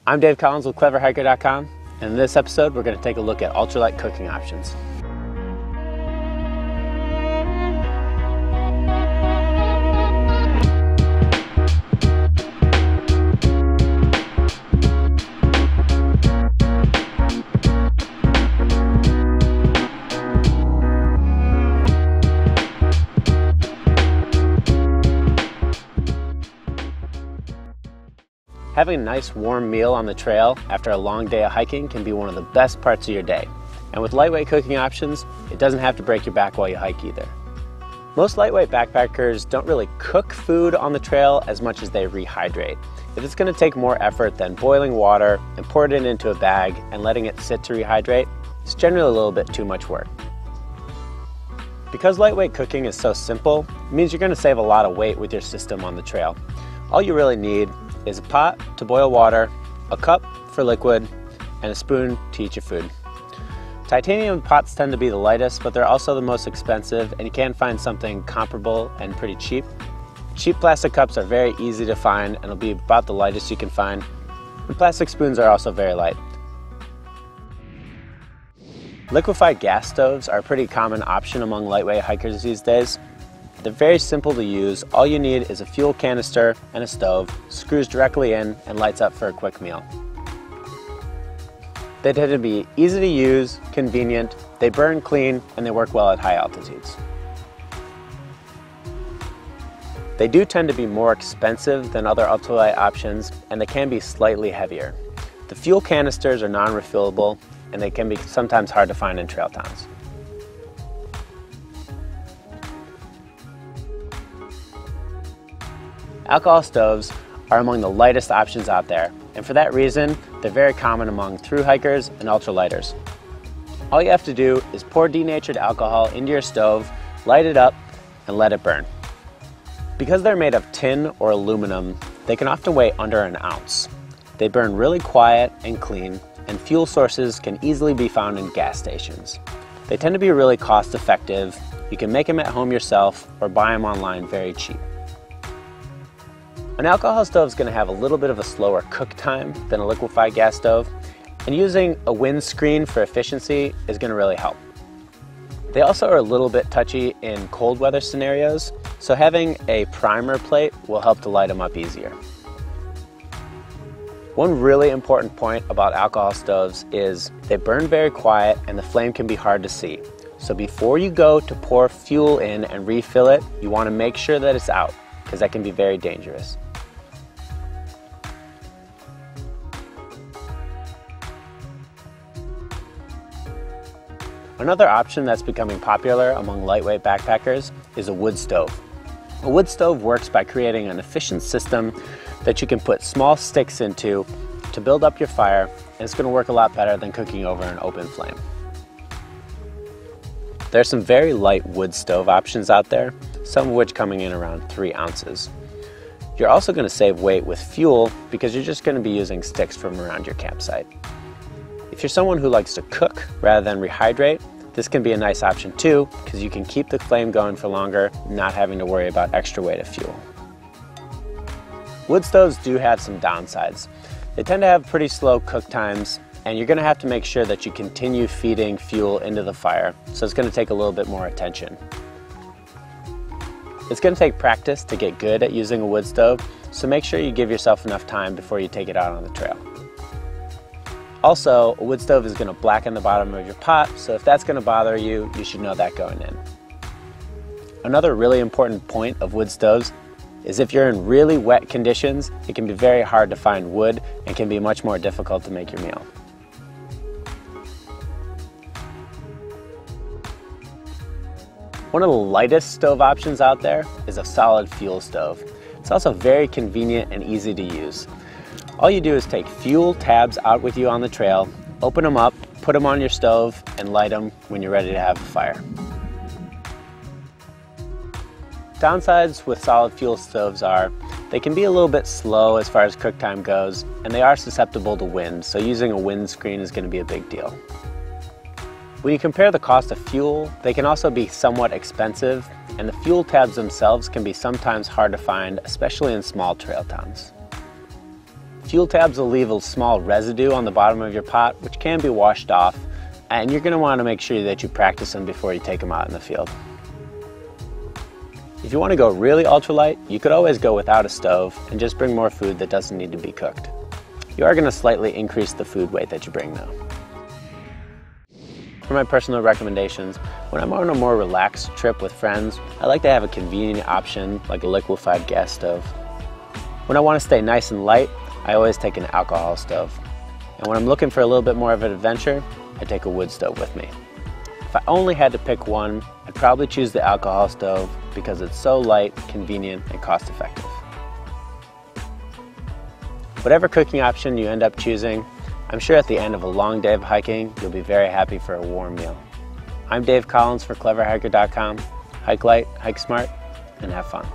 I'm Dave Collins with CleverHiker.com, and in this episode we're going to take a look at ultralight cooking options. Having a nice warm meal on the trail after a long day of hiking can be one of the best parts of your day. And with lightweight cooking options, it doesn't have to break your back while you hike either. Most lightweight backpackers don't really cook food on the trail as much as they rehydrate. If it's going to take more effort than boiling water and pouring it into a bag and letting it sit to rehydrate, it's generally a little bit too much work. Because lightweight cooking is so simple, it means you're going to save a lot of weight with your system on the trail. All you really need is a pot to boil water, a cup for liquid, and a spoon to eat your food. Titanium pots tend to be the lightest, but they're also the most expensive, and you can find something comparable and pretty cheap. Cheap plastic cups are very easy to find and will be about the lightest you can find. And plastic spoons are also very light. Liquefied gas stoves are a pretty common option among lightweight hikers these days. They're very simple to use. All you need is a fuel canister and a stove, screws directly in, and lights up for a quick meal. They tend to be easy to use, convenient, they burn clean, and they work well at high altitudes. They do tend to be more expensive than other ultralight options, and they can be slightly heavier. The fuel canisters are non-refillable, and they can be sometimes hard to find in trail towns. Alcohol stoves are among the lightest options out there, and for that reason, they're very common among thru hikers and ultralighters. All you have to do is pour denatured alcohol into your stove, light it up, and let it burn. Because they're made of tin or aluminum, they can often weigh under an ounce. They burn really quiet and clean, and fuel sources can easily be found in gas stations. They tend to be really cost effective. You can make them at home yourself or buy them online very cheap. An alcohol stove is going to have a little bit of a slower cook time than a liquefied gas stove, and using a windscreen for efficiency is going to really help. They also are a little bit touchy in cold weather scenarios, so having a primer plate will help to light them up easier. One really important point about alcohol stoves is they burn very quiet and the flame can be hard to see. So before you go to pour fuel in and refill it, you want to make sure that it's out, because that can be very dangerous. Another option that's becoming popular among lightweight backpackers is a wood stove. A wood stove works by creating an efficient system that you can put small sticks into to build up your fire, and it's going to work a lot better than cooking over an open flame. There's some very light wood stove options out there, some of which coming in around 3 ounces. You're also going to save weight with fuel because you're just going to be using sticks from around your campsite. If you're someone who likes to cook rather than rehydrate, this can be a nice option too, because you can keep the flame going for longer, not having to worry about extra weight of fuel. Wood stoves do have some downsides. They tend to have pretty slow cook times, and you're going to have to make sure that you continue feeding fuel into the fire, so it's going to take a little bit more attention. It's going to take practice to get good at using a wood stove, so make sure you give yourself enough time before you take it out on the trail. Also, a wood stove is going to blacken the bottom of your pot, so if that's going to bother you, you should know that going in. Another really important point of wood stoves is if you're in really wet conditions, it can be very hard to find wood and can be much more difficult to make your meal. One of the lightest stove options out there is a solid fuel stove. It's also very convenient and easy to use. All you do is take fuel tabs out with you on the trail, open them up, put them on your stove, and light them when you're ready to have a fire. Downsides with solid fuel stoves are they can be a little bit slow as far as cook time goes, and they are susceptible to wind, so using a windscreen is going to be a big deal. When you compare the cost of fuel, they can also be somewhat expensive, and the fuel tabs themselves can be sometimes hard to find, especially in small trail towns. Fuel tabs will leave a small residue on the bottom of your pot, which can be washed off, and you're going to want to make sure that you practice them before you take them out in the field. If you want to go really ultralight, you could always go without a stove and just bring more food that doesn't need to be cooked. You are going to slightly increase the food weight that you bring though. For my personal recommendations, when I'm on a more relaxed trip with friends, I like to have a convenient option like a liquefied gas stove. When I want to stay nice and light, I always take an alcohol stove. And when I'm looking for a little bit more of an adventure, I take a wood stove with me. If I only had to pick one, I'd probably choose the alcohol stove because it's so light, convenient, and cost effective. Whatever cooking option you end up choosing, I'm sure at the end of a long day of hiking, you'll be very happy for a warm meal. I'm Dave Collins for CleverHiker.com. Hike light, hike smart, and have fun.